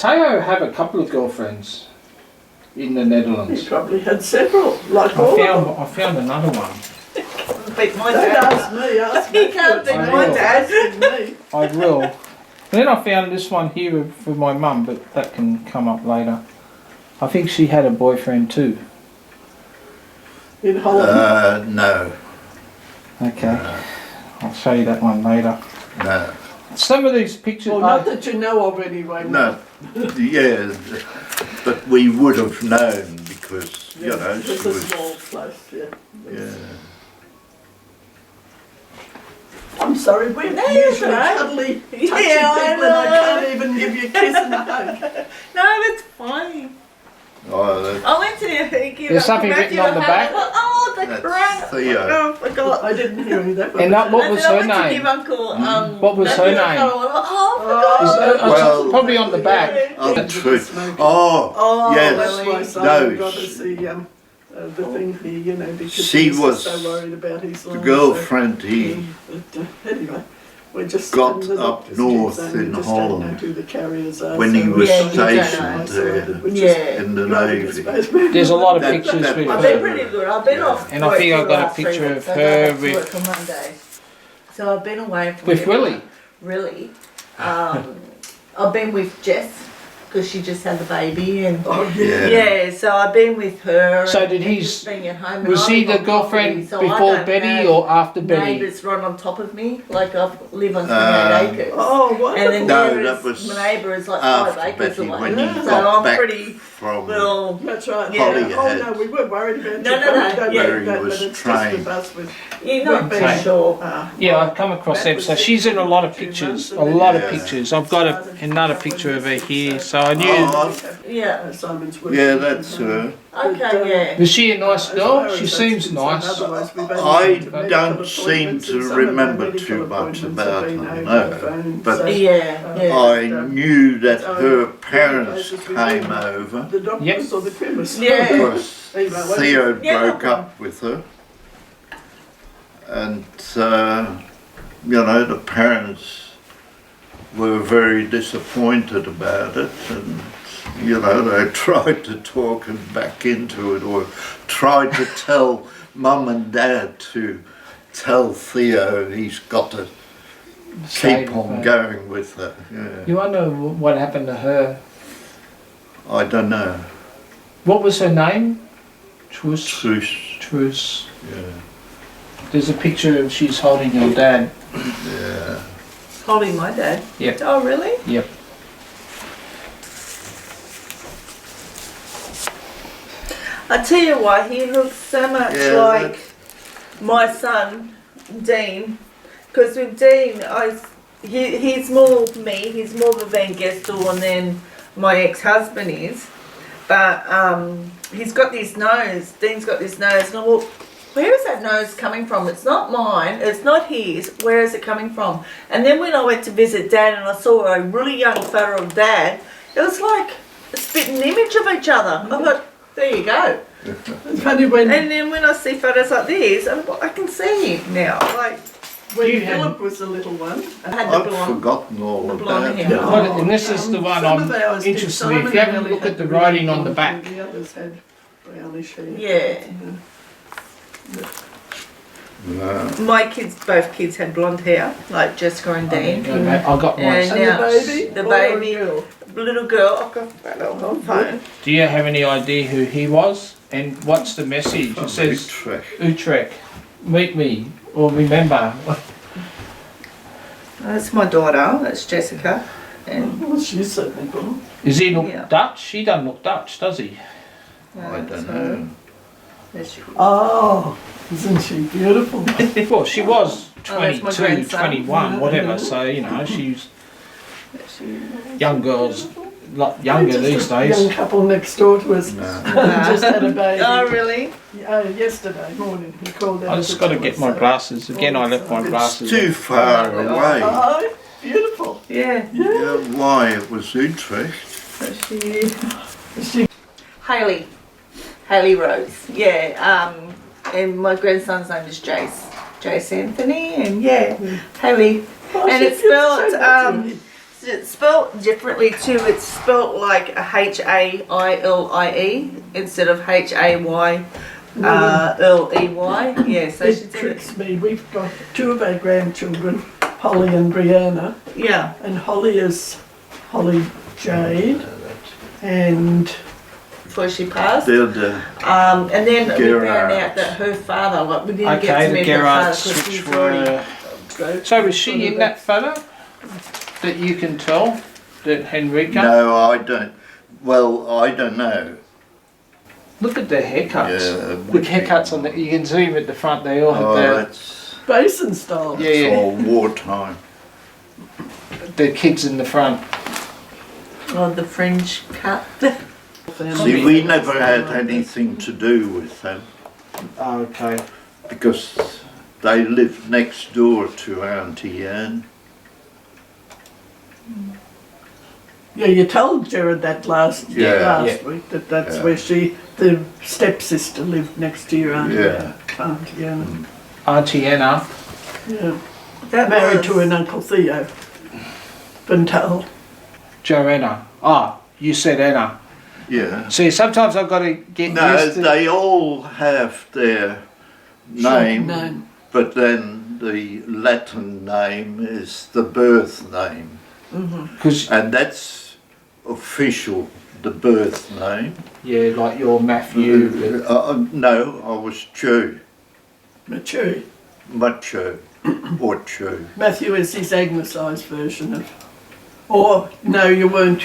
Theo have a couple of girlfriends in the Netherlands. He probably had several, like all of them. I found another one. Beat my Don't dad. ask me, ask He me. can't beat my dad. I will. And then I found this one here for my mum, but that can come up later. I think she had a boyfriend too. In Holland. No. Okay. I'll show you that one later. No. Some of these pictures... Well, not that you know of anyway. No. Yeah, but we would have known because, you know, she It's a was... small place, yeah. Yeah. I'm sorry, we're usually cuddly, touchy people and I can't even give you a kiss and a hug. No, that's fine. Oh, that, I went to give There's something written on the back. Oh, the That's crap. Theo. Oh, I forgot. I didn't hear you that. And that, what was her I went to name? give Uncle, What was her name? Oh, I forgot. Well, Probably on the back. oh, the truth. Oh, That's yes. why Simon got No, to see the thing here, you know, because She he was was so worried about his the life. girlfriend he But, anyway, we're just got the up doctors north keep saying in we just Holland don't know who the carriers are, when he so was Yeah, you don't know. stationed there which is Yeah. in the rather Navy. disgraceful. There's a lot of That- pictures that- with I've her. been pretty good. I've been Yeah. off. And I work think for I've the got a last 3 picture weeks. of I go her back to with- work on Monday. So I've been away from With Willie. Really. I've been with Jess because she just had the baby and Oh, yeah. Yeah. so I've been with her. So and did he just being at home. and Was I he live the on girlfriend property, so I before don't Betty have or after Betty? Neighbours right on top of me, like I live on 28 acres. Oh, And wonderful. then No, whereas that was my neighbour is like 5 after acres Betty away. when he So got I'm back pretty from well. That's right. Yeah. Holly Oh had- no, we weren't worried about No, you. no, no, Don't yeah. worry Where he about was that. It's trained. just the bus with. You're not with too Ben. sure. Yeah, I've come across them. So she's in a lot of pictures. A lot of pictures. I've got another picture of her here. So I knew. Oh, Yeah. Simon's yeah, that's her. Okay, yeah. Was she a nice girl? She seems nice. I don't seem to remember too much about her, no. But Yeah, yeah. I knew that her parents came over The doctors Yep. or the chemists. Yeah. because Theo Yeah, broke up with her. And, you know, the parents were very disappointed about it. And, you know, they tried to talk him back into it or tried to tell Mum and Dad to tell Theo he's got to Stay keep with on her. going with her. Yeah. You wonder what happened to her. I don't know. What was her name? Truce. Truce. Truce. Yeah. There's a picture of she's holding her dad. Yeah. Holding my dad. Yep. Oh, really? Yep. I tell you what, he looks so much Yeah, like my son, Dean. Because with Dean, he's more me, he's more of a Van Gestel and then my ex-husband is. But he's got this nose, Dean's got this nose, and I thought, where is that nose coming from? It's not mine, it's not his, where is it coming from? And then when I went to visit Dad and I saw a really young photo of Dad, it was like a spitting image of each other. I thought, there you go. It's funny when And then when I see photos like this, I can see it now. Like, You had- Philip was a little one. I had the I've blonde. forgotten all the about blonde it. hair. Well, and this is the one Some I'm of ours did. interested in. If Simon you have a really look had at the really writing on the blonde back. hair, the others had brownish hair. Yeah. No. My kids, both kids had blonde hair, like Jessica and Dean. I got one. And And now the baby? the Boy or baby, girl? little girl, I've got that on phone. Do you have any idea who he was? And what's the message? It says Utrecht. Utrecht, meet me or remember. That's my daughter, that's Jessica. And Well, she's certainly blonde. Does he look Yeah. Dutch? He doesn't look Dutch, does he? I don't know. there she is. Oh, isn't she beautiful? Well, she was Oh, that's my 22, grandson. 21, whatever. So, you know, she's There she is. young girls, a lot younger Just these a young days. couple next door to us No. just had a baby. Oh, really? Yesterday morning. He called I just got to get my glasses. Again, I left my It's glasses. too far away. Oh, beautiful. Yeah. Yeah, why? It was Utrecht. So she is. She Haley Rose. Yeah. And my grandson's name is Jace Anthony, and yeah, Haley. Oh, And she it's feels spelled, so much. it's spelt differently too. It's spelt like a Haile instead of Hayley. Yeah, so she It did it. tricks me. We've got two of our grandchildren, Holly and Brianna, Yeah. and Holly is Holly Jade, and Before she passed. They're the And then we found Gerards. out that her father, like, we didn't get Okay, to the meet her father Gerards, because which he's already. were. So was she in that photo? That you can tell? That Henrika? No, I don't. Well, I don't know. Look at their haircuts. Yeah, The haircuts on the. You can see them at the front. They all have Oh, their. that's basin style. Yeah, all wartime. their kids in the front. Oh, the fringe cut. See, we never had anything to do with them Oh, okay. because they lived next door to Auntie Anne. Yeah, you told Jared that last Yeah. week that that's Yeah. where the stepsister lived next to your auntie. Yeah. Auntie Anna. Auntie Anna. Yeah. That Married was, to an Uncle Theo. Been told. Joanna. Ah, you said Anna. Yeah. See, sometimes I've got to get No, used to. they all have their name, Name. but then the Latin name is the birth name. Because And that's official, the birth name. yeah, like your Matthew. No, I was Jew, Mature. Macho, or Jew. Matthew is his anglicised version of. Or, no, you weren't.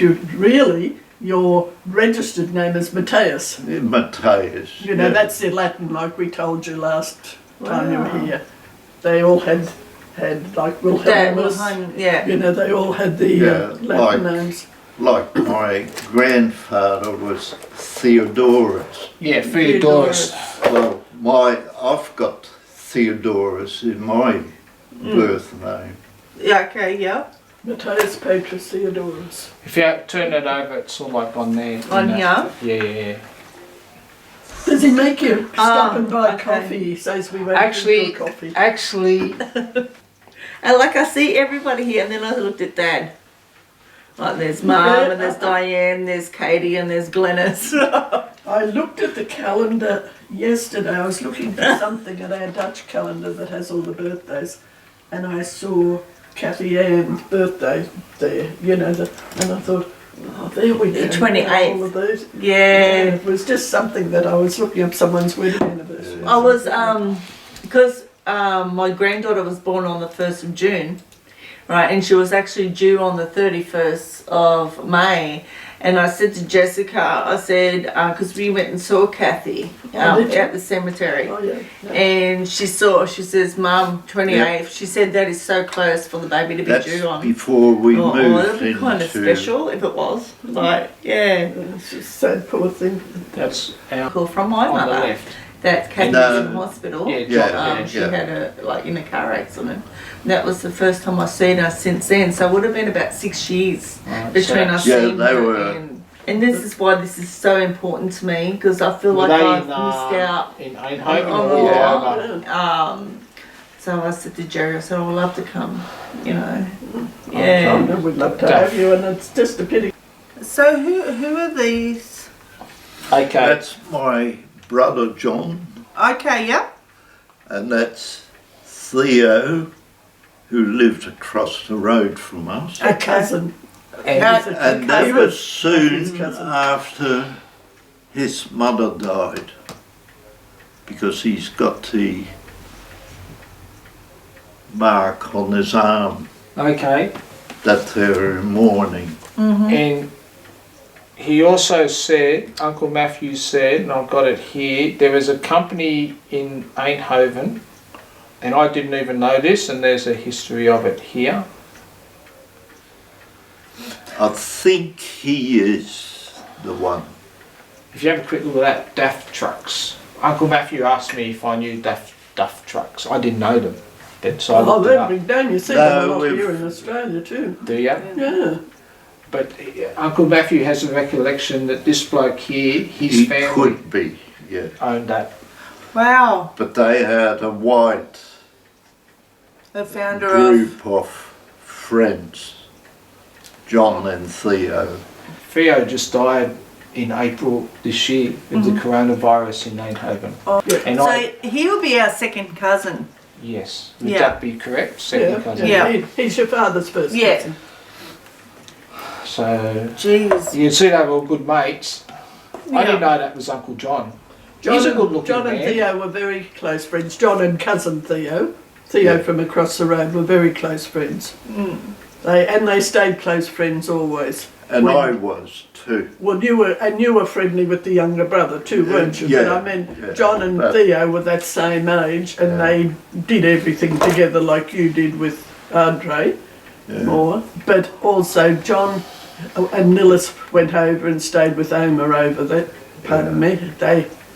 Your registered name is Matheus. Matheus. You know, yeah. that's the Latin, like we told you last time you were here. They all had like Wilhelmus. yeah. You know, they all had the Yeah, Latin like- names. Like my grandfather was Theodorus. Yeah, Theodorus. Well, I've got Theodorus in my birth name. Yeah, okay, yeah. Matheus Petrus Theodorus. If you turn it over, it's all like on there. On isn't it? here? Yeah. Does he make you stop and buy okay. coffee? He says we won't Actually, drink your coffee. actually, And like I see everybody here, and then I looked at Dad. Like there's Mum, and there's Diane, there's Katie, and there's Glennis. I looked at the calendar yesterday. I was looking for something at our Dutch calendar that has all the birthdays, and I saw Kathy Ann's birthday there. You know, and I thought, oh, there we go. The 28th. All of those. Yeah. It was just something that I was looking up someone's wedding anniversary. I was, because my granddaughter was born on the 1st of June, right, and she was actually due on the 31st of May. And I said to Jessica, I said, because we went and saw Kathy did you? at the cemetery. Oh yeah. No. And she says, Mum, 28th. She said that is so close for the baby to be That's due on. before we Oh, moved that'd be kind of into. special if it was. Like, yeah. It's just sad, poor thing. that's our Cool from my on the mother. left. That Kathy No. was in hospital. Yeah, Yeah, She yeah. had in a car accident. That was the first time I've seen her since then. So it would have been about 6 years Right, between so- us Yeah, seeing they her. were- And this is why this is so important to me, because I feel Were like they I've in, missed out. in Eindhoven on or the wherever? Yeah. So I said to Jerry, I said, I would love to come, you know. I Yeah. know we'd love to have you, and it's just a pity. So who are these? Okay. That's my brother John, Okay, yeah. and that's Theo, who lived across the road from us. A cousin. And That- And that He was his soon cousin. after his mother died, because he's got the mark on his arm okay. that they were in mourning. And he also said, Uncle Matthew said, and I've got it here, there is a company in Eindhoven, and I didn't even know this, and there's a history of it here. I think he is the one. If you have a quick look at that, DAF trucks. Uncle Matthew asked me if I knew DAF trucks. I didn't know them. But so I Oh, looked it they're up. big down. You see No, them a lot we've- here in Australia too. Do you? Yeah. But Uncle Matthew has a recollection that this bloke here, his He family could be, yeah. owned that. Wow. But they had a wide The founder group of friends. John and Theo. Theo just died in April this year with the coronavirus in Eindhoven. Oh. Yeah. And So he will be our second cousin. yes, would Yeah. that be correct? Second cousin. Yeah. He's your father's first Yeah. cousin. So Jeez. you can see they were all good mates. I didn't Yeah. know that was Uncle John. He's a good looking John man. and Theo were very close friends. John and cousin Theo Yeah. from across the road were very close friends. Mm. They stayed close friends always. And When- I was too. Well, you were friendly with the younger brother too, weren't you? Yeah, But I mean, yeah. John and But- Theo were that same age, and Yeah. they did everything together like you did with Andre Yeah. more. But also John and Nillis went over and stayed with Omer over that. Pardon me.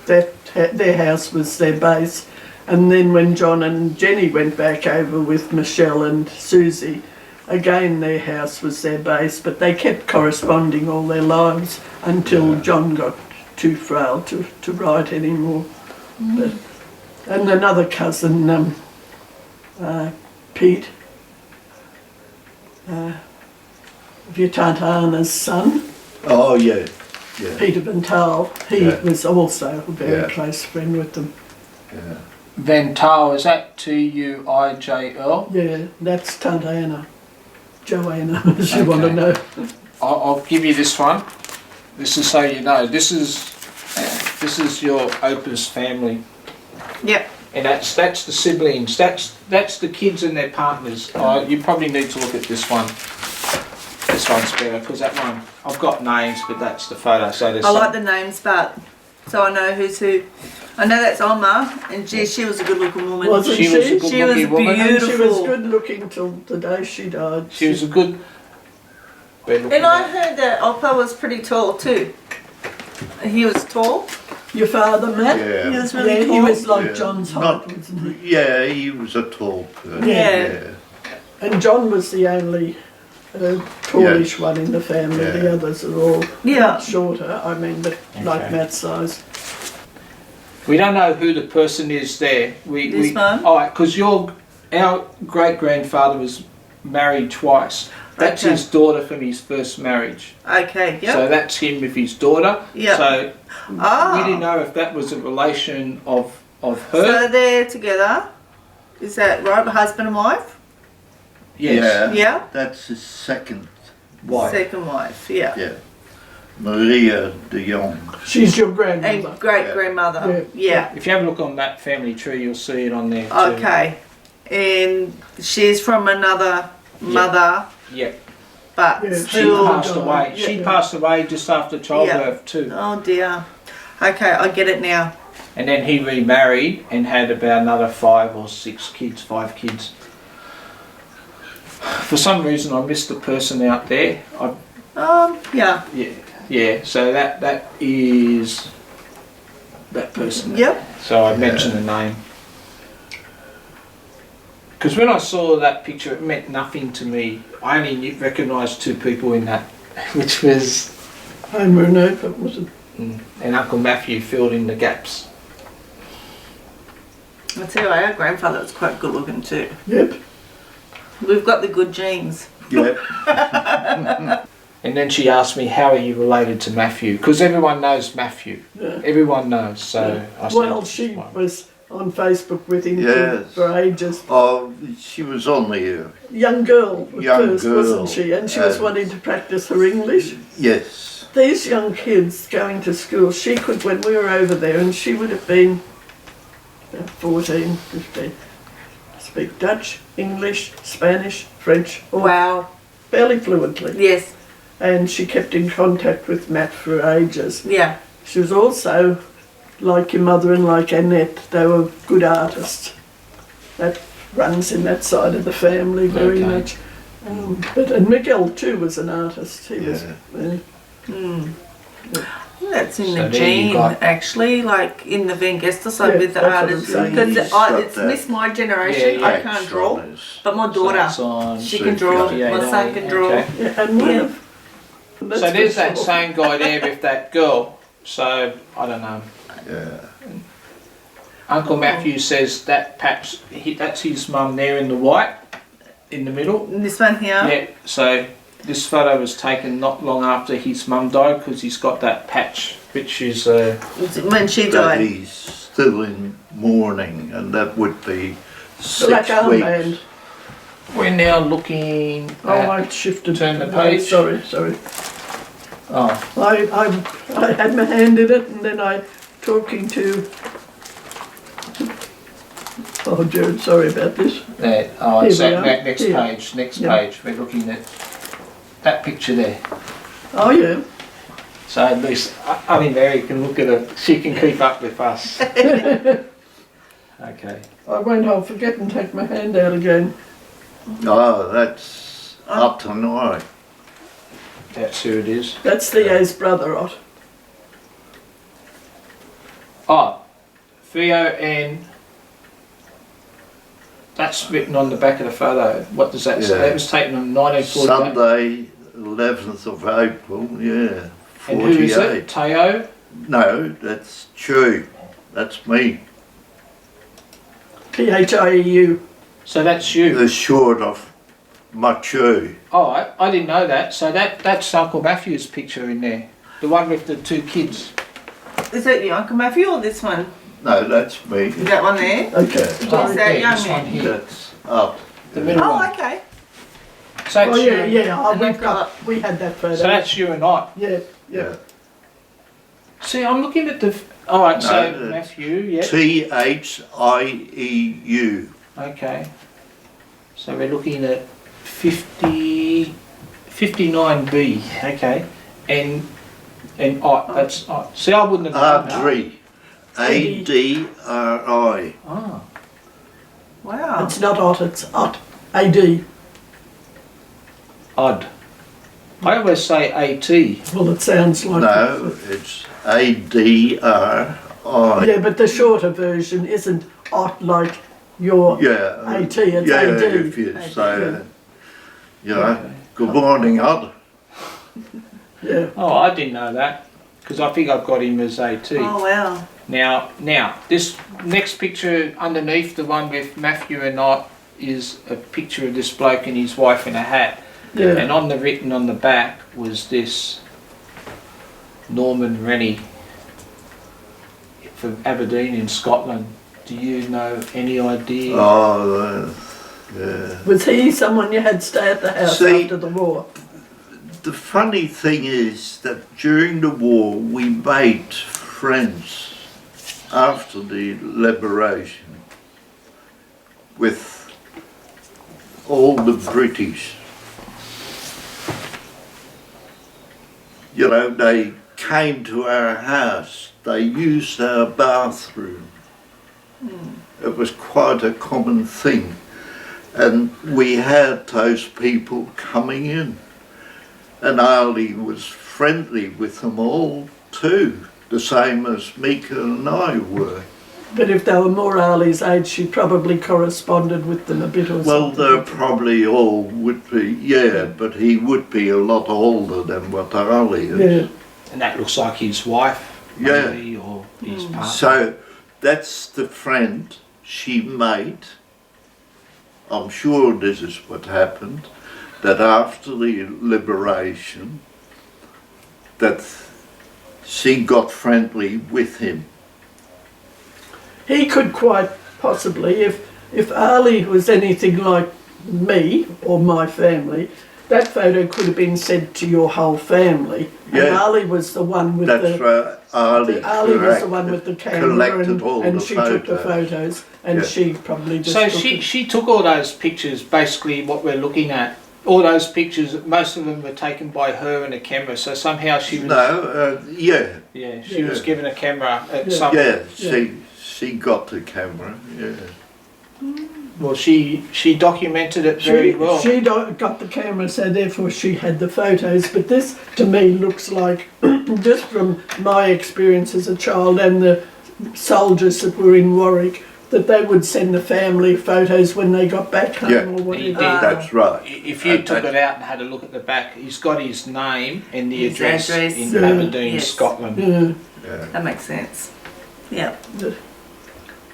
Their house was their base, and then when John and Jenny went back over with Michelle and Susie. Again, their house was their base, but they kept corresponding all their lives until John got too frail to write anymore. But, and another cousin, Pete, of your Tante Anna's son, Oh, yeah. Yeah. Peter Van Taal, he Yeah. was also a very Yeah. close friend with them. Yeah. Van Taal, is that Tuijl? Yeah, that's Tante Anna. Joanna, as you want to Okay. know. I'll give you this one. This is so you know. This is your Opa's family, Yep. and that's the siblings. That's the kids and their partners. You probably need to look at this one. This one's better because that one I've got names, but that's the photo. So there's I like the names, but so I know who's who. I know that's Oma, and gee, she was a good-looking woman. Wasn't She was a good She was looking woman. And she was beautiful. good looking till the day she died. She was a good. And I heard that Opa was pretty tall too. He was tall. Your father, Matt? Yeah. He was really Yeah, tall. he was like Yeah. John's height, Not- wasn't Yeah, he was a tall person. Yeah. he? And John was the only tallish one in the family. Yeah. The others are all Yeah. shorter. I mean, but like Okay. Matt's size. We don't know who the person is there. This one? Oh, because our great grandfather was married twice. That's Okay. his daughter from his first marriage. Okay. Yep. So that's him with his daughter. Yeah. So Ah. we didn't know if that was a relation of her. So they're together. Is that right? Husband and wife? Yes. Yeah. Yeah. That's his second Wife. Second wife. Yeah. Yeah. Maria de Jong. She's your grandmother. And great grandmother. Yeah. Yeah. If you have a look on that family tree, you'll see it on there too. Okay. And she's from another mother, Yeah. but Yeah, She still. passed away. Yeah. She passed away just after childbirth too. Oh dear. Okay, I get it now. And then he remarried and had about another 5 or 6 kids, 5 kids. For some reason, I missed the person out there. Yeah. Yeah. So that is that person. Yep. So I mentioned the name because when I saw that picture, it meant nothing to me. I only recognised 2 people in that, which was Homer and Opa, was it? and Uncle Matthew filled in the gaps. I tell you what, our grandfather was quite good looking too. Yep. We've got the good genes. Yeah. And then she asked me, "How are you related to Matthew?" Because everyone knows Matthew. Yeah. Everyone knows. So I said, Well, she was on Facebook with him Yes. for ages. Oh, she was only a Young girl at Young first, girl. wasn't she? And she was And- wanting to practice her English. yes. These young kids going to school, she could, when we were over there, and she would have been about 14, 15, speak Dutch, English, Spanish, French, all Wow. fairly fluently. Yes. And she kept in contact with Matt for ages. Yeah. She was also, like your mother and like Annette, they were good artists. That runs in that side of the family very Okay. much. And Miguel too was an artist. He was. That's in So the there you gene, got- actually, like in the Van Gestel side Yeah, with the that's what I'm artists. saying. Because He's got it's that. missed my generation. Yeah, I yeah. can't draw. X on his- But my So daughter, that's on she can draw. 58, My son can draw. okay. Yeah, and one Yeah. of. that's So there's for that sure. same guy there with that girl. So I don't know. Yeah. Uncle Matthew says that that's his mum there in the white, in the middle. This one here. Yeah. So this photo was taken not long after his mum died because he's got that patch, which is Was it when she That died? he's still in mourning, and that would be Black 6 armband. weeks. we're now looking Oh, at, I shifted. turn the No, page. Sorry. oh, I had my hand in it, and then I talking to. Oh, Jared, sorry about this. there. Oh, Here it's we that are. next Here. page. Next Yeah. page. We're looking at that picture there. Oh yeah. So at least Auntie Mary can look at it. She can keep up with us. Okay. I won't. I'll forget and take my hand out again. Oh, that's up tonight. That's who it is. That's Theo's brother, Ot. Oh, Theo and that's written on the back of the photo. What does that say? Yeah. That was taken in 1948. Sunday, 11th of April, yeah, And who is 48. it? Teo? No, that's Chew. That's me. Phieu. So that's you. The short of Matheus. Oh, I didn't know that. So that's Uncle Matthew's picture in there. The one with the two kids. Is that your Uncle Matthew or this one? No, that's me. Is that one there? Okay. Is that yeah, young this one man? here. That's up. The middle Oh, one. okay. So Oh it's yeah, you. yeah. Oh, And we've they've got. We had that photo. So that's you and I. Yeah, yeah. Yeah. See, I'm looking at the. All right, so No, Matthew, yeah. THIEU. Okay. So we're looking at 59B. Okay. And that's see, I wouldn't have known that. Adri. ADRI. Oh. Wow. It's not Ot. It's Ot. AD. Odd. I always say AT. Well, it sounds like. No, it's ADRI. Yeah, but the shorter version isn't Ot like your Yeah. AT. It's yeah, AD. if you say, you know, Okay. good morning, Odd. Yeah. Oh, I didn't know that because I think I've got him as AT. Oh, wow. Now, this next picture underneath the one with Matthew and I is a picture of this bloke and his wife in a hat. Yeah. And on the written on the back was this Norman Rennie from Aberdeen in Scotland. Do you know any idea? Oh, yeah. Was he someone you had stay at the house See- after the war? The funny thing is that during the war we made friends after the liberation with all the British. You know, they came to our house, they used our bathroom. It was quite a common thing. And we had those people coming in. And Ali was friendly with them all too, the same as Mika and I were. But if they were more Ali's age, she probably corresponded with them a bit or Well, something. they probably all would be, yeah, but he would be a lot older than what Ali is. Yeah. And that looks like his wife, Yeah. maybe, or his partner. So that's the friend she made. I'm sure this is what happened, that after the liberation, that she got friendly with him. He could quite possibly, if Ali was anything like me or my family, that photo could have been sent to your whole family. And Yeah. Ali was the one with That's the. right, Ali, Ali was the correct, one with the camera collected all and the she took the photos. photos and Yeah. she probably just So took it. she took all those pictures, basically what we're looking at. All those pictures, most of them were taken by her and a camera. So somehow she was, No, yeah, yeah, she was Yeah. given a camera at Yeah. some. yeah, Yeah. she got the camera, yeah. Well, she documented it very well. She got the camera, so therefore she had the photos. But this, to me, looks like, just from my experience as a child and the soldiers that were in Warwick, that they would send the family photos when they got back home Yeah. or He whatever. did. That's right. If you And took that- it out and had a look at the back, he's got his name and the His address, address. in Yeah. Aberdeen, Yes. Scotland. Yeah. Yeah. That makes sense. Yeah.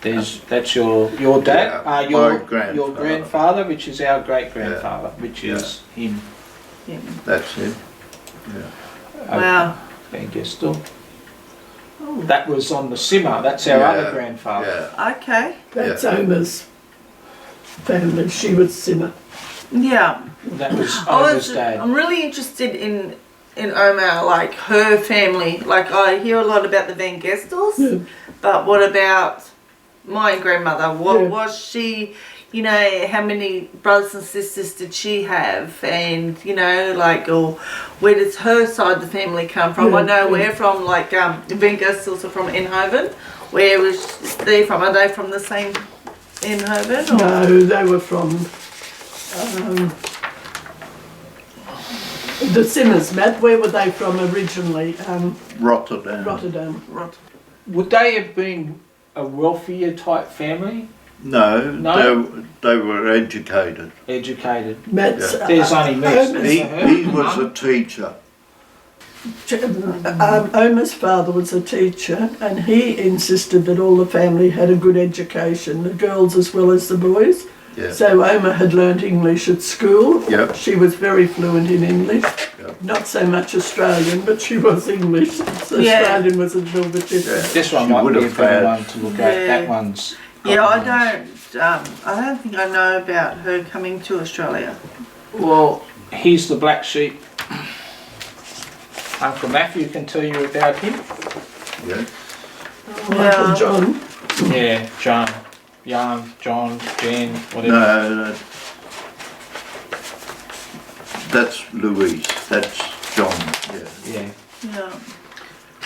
That's your dad, Yeah, my your grandfather. grandfather, which is our great grandfather, which is him. him. That's him. Wow. Van Gestel. That was on the Simmer. That's our other grandfather. Yeah. Okay. That's Oma's family. She was Simmer. Yeah. That was Oma's dad. I'm really interested in Oma, like her family. Like I hear a lot about the Van Gestels, but what about my grandmother? What was she? You know, how many brothers and sisters did she have? And you know, like, or where does her side of the family come from? I know we're from, like, the Van Gestels are from Eindhoven. Where was they from? Are they from the same Eindhoven? Or? No, they were from the Simmers, Matt. Where were they from originally? Rotterdam. Rotterdam. Would they have been a wealthier type family? No, No? They were educated. Educated. Matt's, There's only Max. He was a teacher. Oma's father was a teacher, and he insisted that all the family had a good education, the girls as well as the boys. Yeah. So Oma had learnt English at school. Yep. She was very fluent in English. Yep. Not so much Australian, but she was English. So Australian was a little bit different. This one She might would be a have better had- one to look at. That one's. Yeah, I don't think I know about her coming to Australia. Well, he's the black sheep. Uncle Matthew can tell you about him. Yeah. Uncle John. Yeah, John. Jan, John, Jan, whatever. No, that's Louise. That's John. Yeah. Yeah.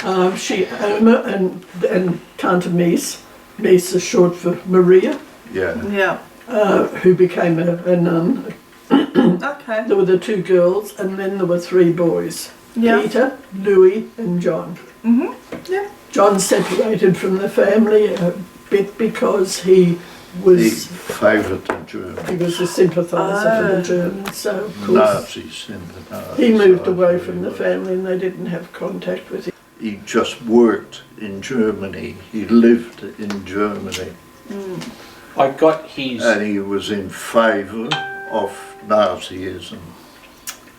Yeah. Oma and Tante Mies. Mies is short for Maria, Yeah. Yeah. who became a nun. Okay. There were the two girls, and then there were three boys. Yeah. Peter, Louis and John. Mhm. Yeah. John separated from the family a bit because he He was favoured the Germans. a sympathiser for the Germans, so of course Nazi sympathiser. he moved away from the family and they didn't have contact with him. He just worked in Germany. He lived in Germany. I got his. And he was in favour of Nazism.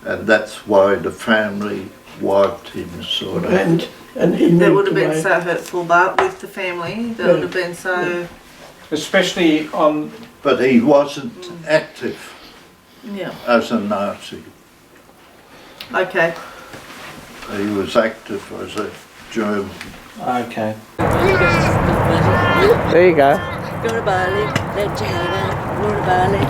And that's why the family wiped him, sort of. And he That moved would have been away. so hurtful, but with the family, that would have been so. Especially on. But he wasn't active Yeah. as a Nazi. Okay. He was active as a German. Okay. There you go. Go to Bali, let China, go to Bali.